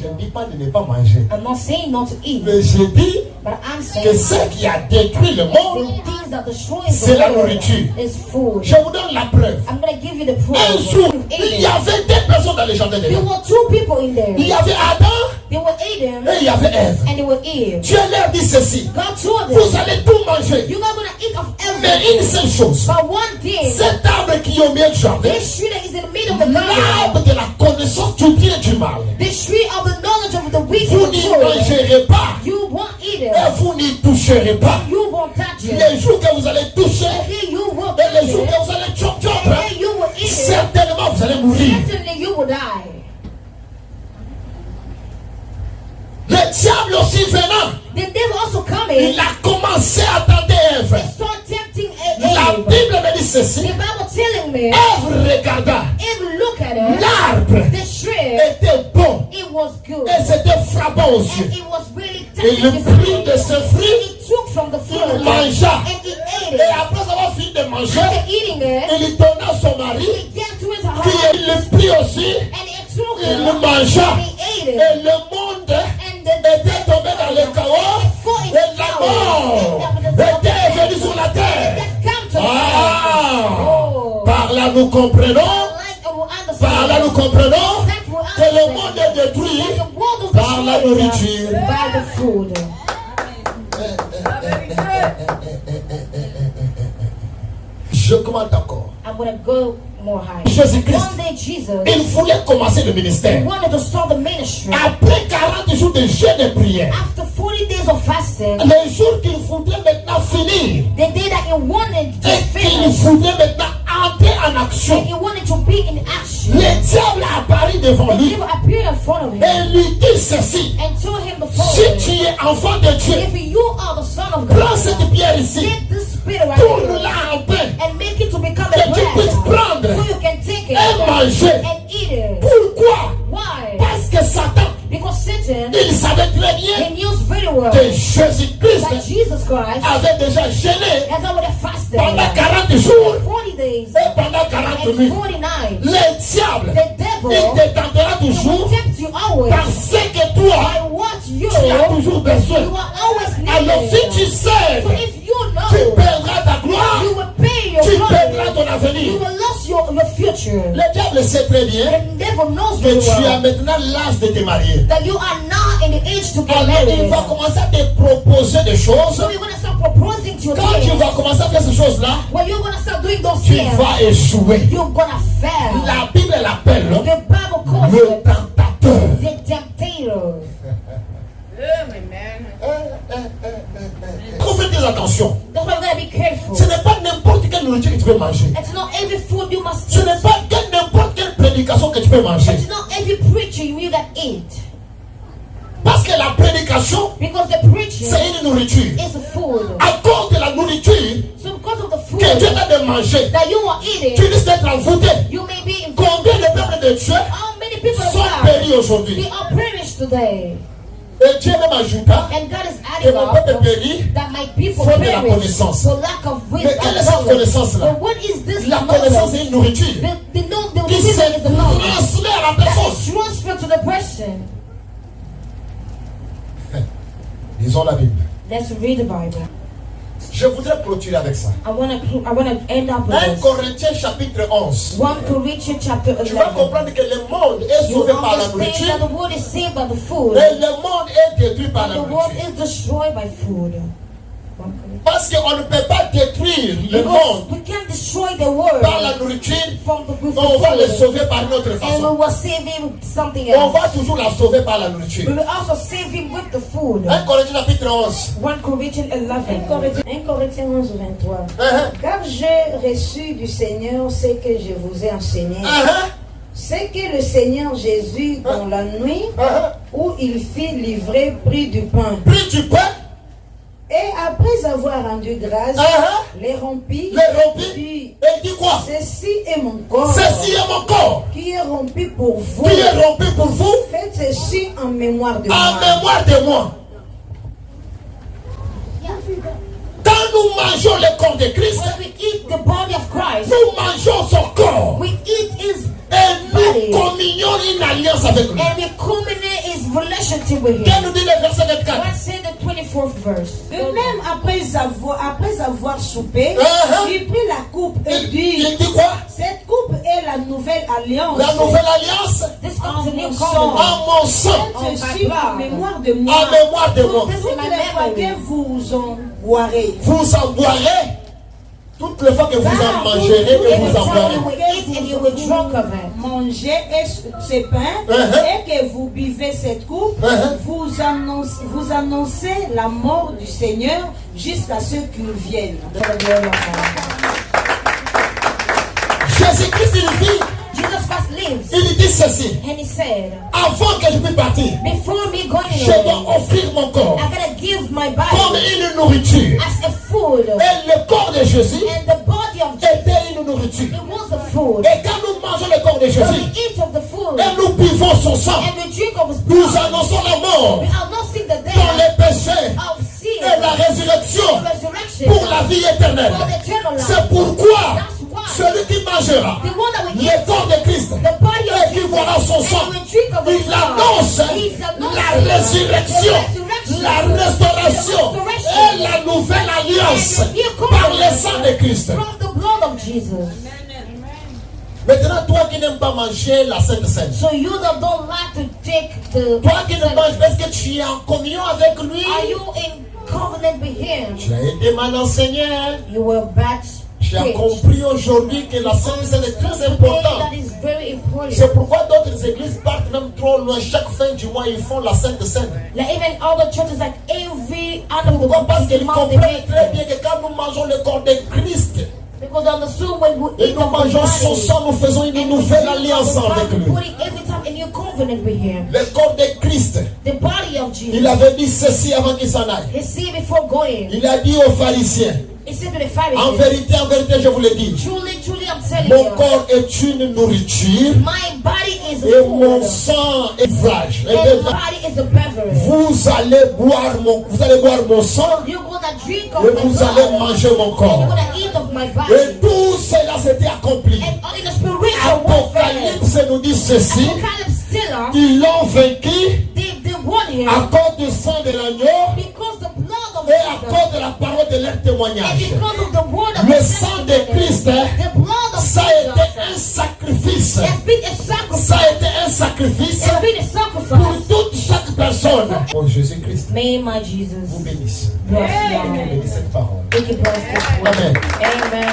Je ne dis pas de ne pas manger. I'm not saying not to eat. Mais je dis But I'm que saying ce qui a détruit le monde, the things that destroy c'est the la world nourriture. is food. Je vous donne la preuve. I'm going to give you the proof. Un jour, You've il eaten. y avait deux personnes dans le jardin de There Dieu. were two people in there. Il y avait Adam They were Adam et il y avait Ève. and they were Eve. Dieu leur dit ceci: God told them, vous allez tout manger. you're not going to eat of Mais everything. une seule chose, But one thing, cet arbre qui est au milieu du jardin, this tree that is in the middle of the garden, l'arbre de la connaissance du bien et du mal, this tree of the knowledge of the wicked vous and n'y the good, mangerez pas you won't eat et it. vous n'y toucherez pas. You won't touch it. Les jours que vous allez toucher And then you will et touch les jours it. que vous allez chop And chop, then you will eat it. certainement vous allez mourir. Certainly you will die. Le diable aussi venant, The devil also il coming. a commencé à tenter Ève. Start tempting La Eve. Bible me dit ceci: The Bible telling me, Ève regarda, Eve look at it. l'arbre The tree, était bon it was good. et c'était frappant aux yeux. And it was really Et tempting. il prit de ce fruit, He took from the fruit il and mangea. he ate Et it. après avoir fini de manger, After eating it, il donna à son mari, he gave to his qui heart il prit aussi, and he took il it le and mangea. he ate it. Et le monde And the était tombé dans le chaos et la mort était venue sur la terre. Par là nous comprenons, par là nous comprenons que le monde est détruit par la nourriture. By the food. Je commande encore. I'm gonna go more high. Jésus-Christ, One day Jesus il voulait commencer le ministère. wanted to start the ministry. Après 40 jours de jeûne et prière, After 40 days of fasting, les jours qu'il voudrait maintenant finir, the day that he wanted to et qu'il finish, voudrait maintenant entrer en and action, he wanted to be in action, le diable a apparu devant the lui devil appeared in front of him et lui dit ceci: and told him the si following: tu es enfant de Dieu, if you are the son of prends God, cette pierre ici, take this spirit right here tourne-la en pain and make it to become que a tu puisses bread, prendre so you can take it et manger. and eat it. Pourquoi? Why? Parce que Satan, Because Satan, il savait très bien he knew very well que Jésus-Christ that Jesus Christ avait déjà gêné has already fasted pendant 40 jours 40 days et pendant 40 and nuits. 40 nights. Le diable, The devil il te tentera will toujours tempt you always parce que toi, by what you tu as toujours besoin. are always Alors si tu needing. sais, So if you tu know, perdras ta gloire, you will pay your tu glory. perdras ton You avenir. will lose your future. Le diable sait très bien The devil knows que very tu as well maintenant l'âge de te marier. that you are now in the age to get Alors il married. va commencer à te proposer des choses. So you're going to start proposing to your Quand tu kids. vas commencer à faire ces choses-là, When you're going to start doing those tu things, vas échouer. you're going to fail. La Bible l'appelle The Bible calls le it tentateur. the temptator. Il faut faire des attentions. That's why you gotta be careful. Ce n'est pas n'importe quelle nourriture que tu peux manger. It's not every food you must Ce eat. n'est pas n'importe quelle prédication que tu peux manger. It's not every preaching you can eat. Parce que la prédication, Because the preaching c'est une nourriture. is a food. À cause de la nourriture So because of the food que Dieu t'a de manger, that you are tu eating, risques d'être envoûté. you may be in Combien de peuples de Dieu how many people sont are péris aujourd'hui? they are perished today. Et Dieu même ajouta And God is que adding mon up peuple périt that my people faute de la perish connaissance. for lack of Mais wisdom. quelle est cette connaissance-là? But what is this La knowledge? connaissance est une nourriture The qui wisdom se is the knowledge transmet à la that personne. is transferred to the person. Lisons la Bible. Let's read the Bible. Je voudrais clôturer avec ça. I want to end up with 1 this. Corinthiens chapitre 11. 1 Corinthians chapter Tu vas 11. comprendre que le monde est You sauvé par la understand nourriture that the world is saved by the food, et le monde est détruit par and la the world nourriture. is destroyed by food. Parce qu'on ne peut pas détruire le Because monde we can't destroy the world par la nourriture, from the with on va le food, sauver par une autre and we façon. will save him with something On else. va toujours la sauver par la We nourriture. will also save him with the food. 1 Corinthiens chapitre 11. 1 Corinthians 11. 1 Corinthiens 11, 23. Car j'ai reçu du Seigneur ce que je vous ai enseigné. C'est que le Seigneur Jésus, dans la nuit où il fit livrer, prit du pain. Pris du pain, Et après avoir rendu grâce, les rompit. et il dit quoi? Ceci est mon corps, Ceci est mon corps qui est rompu pour vous. qui est rompu pour vous Faites ceci en mémoire de en moi. mémoire de moi. Quand nous mangeons le corps de Christ, When we eat the body of Christ, nous mangeons son corps. we eat his Et nous communions une alliance avec lui. And we culminate his relationship with Qu'est-ce him. nous dit le verset 24? What said the 24th verse? Et même après avoir soupé, il prit la coupe et Il dit, dit quoi? cette coupe est la nouvelle alliance. La nouvelle alliance This comes a new En covenant. en mon sang, Ceci en mémoire de en moi. mémoire de moi. Toutes les fois que vous en boirez. Vous en boirez toutes les fois que vous en mangerez, que vous en boirez. You will eat and you will drink of it. Mangez ce pain et que vous buvez cette coupe, vous annoncez la mort du Seigneur jusqu'à ce qu'il vienne. Jésus-Christ, il dit, Jesus Christ lives. il dit ceci. And he said, Avant que je puisse partir, before me going je away, dois offrir mon corps I gotta give my comme body une nourriture. as a food. Et le corps de Jésus And the body of Jesus, était une nourriture. it was a food. Et quand nous mangeons le corps de When Jésus, we eat of the food et nous buvons son sang, and we drink of his nous blood, annonçons la mort we are not seeing the dans death les péchés of sin, et la résurrection the resurrection, pour la vie éternelle. for the eternal life. C'est pourquoi That's why celui qui mangera the one that we le eat, corps de Christ the body of et qui Jesus, boira son sang, and we drink of his il blood, annonce he's announcing la résurrection, la restauration et la nouvelle alliance par le sang de Christ. from the blood of Jesus. Maintenant, toi qui n'aimes pas manger la Sainte Seine, So you that don't like to take the, toi qui ne manges, est-ce que tu es en communion avec lui? are you in covenant with him? Tu as été mal enseigné. You were bad Tu as teach. compris aujourd'hui que la Sainte Seine est très importante. That is very important. C'est pourquoi d'autres églises partent même trop loin. Chaque fin du mois, ils font la Sainte Seine. Like even other churches, like every other Pourquoi? Parce qu'ils month they comprennent make très it. bien que quand nous mangeons le corps de Christ Because on the soul when we et eat nous of the mangeons son body, sang, nous faisons une nouvelle alliance avec lui. putting every time a new covenant with him. Le corps de Christ, The body of Jesus. il avait dit ceci avant qu'il s'en aille. He said before going, Il a dit aux pharisiens, he said to the en Pharisees, vérité, je vous le dis, truly, truly, I'm telling mon you, corps est une nourriture my body is a et mon food, sang est ouvrage. and my body is a beverage. Vous allez boire mon sang You're gonna drink et of my vous allez blood, manger mon and corps. you're gonna eat of my Et body. tout cela s'était accompli. And in the spiritual warfare, Apocalypse nous dit ceci, Apocalypse still, ils l'ont vaincu they won him à cause du sang de l'agneau because the blood of et à Jesus, cause de la parole de leur and témoignage. because of the word of Le the sang de testimony. Christ, The blood of ça a été un Jesus sacrifice. has been a sacrifice. Ça a été un sacrifice It's been a pour sacrifice. toute chaque personne. Oh Jésus-Christ, May my vous Jesus bénisse. bless Bénisse you. cette parole. Thank you, bless this word. Amen. Amen.